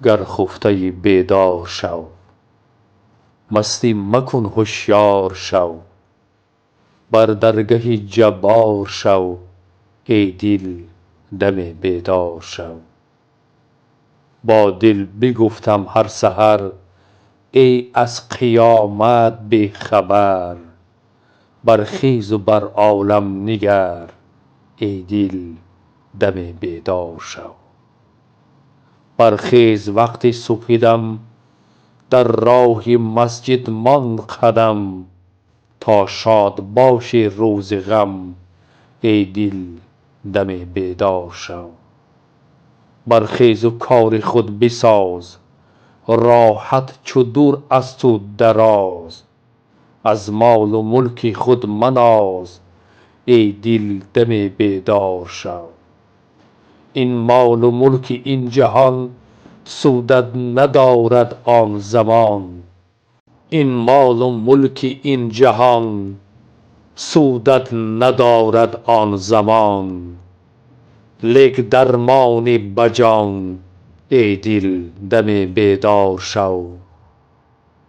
گر خفته بیدار شو، مستی مکن هوشیار شو. بر درگه جبار شو، ای دل دم بیدار شو. با دل بگفتم هر سحر، ای از قیامت بی خبر. برخیز و بر عالم نگر، ای دل دم بیدار شو. برخیز وقت صبح دم، در راه مسجد من قدم. تا شاد باشی روز غم، ای دل دم بیدار شو. برخیز و کار خود بساز، راحت چو دور از تو دراز. از مال و ملک خود مناز، ای دل دم بیدار شو. این مال و ملک این جهان، سودت ندارد آن زمان. این مال و ملک این جهان، سودت ندارد آن زمان. لیک درمانی به جان، ای دل دم بیدار شو.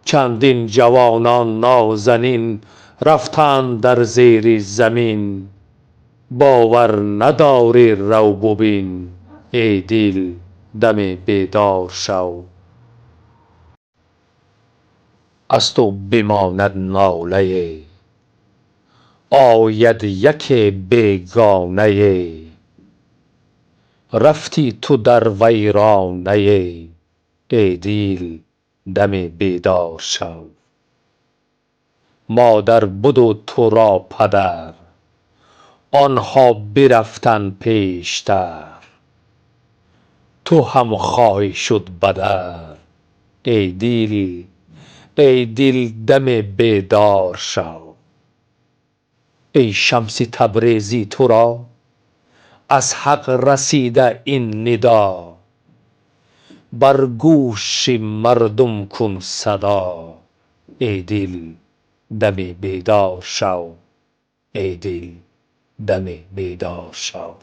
چندین جوانان نازنین، رفتند در زیر زمین. باور نداری رو ببین، ای دل دم بیدار شو. از تو بماند ناله، آید یکی بیگانه. رفتی تو در ویرانه، ای دل دم بیدار شو. مادر بد و تو را پدر، آنها برفتند پیشتر. تو هم خواهی شد بدر، ای دل دم بیدار شو. ای شمس تبریزی تو را از حق رسیده این ندا. بر گوش مردم کن صدا، ای دل دم بیدار شو. ای دل دم بیدار شو.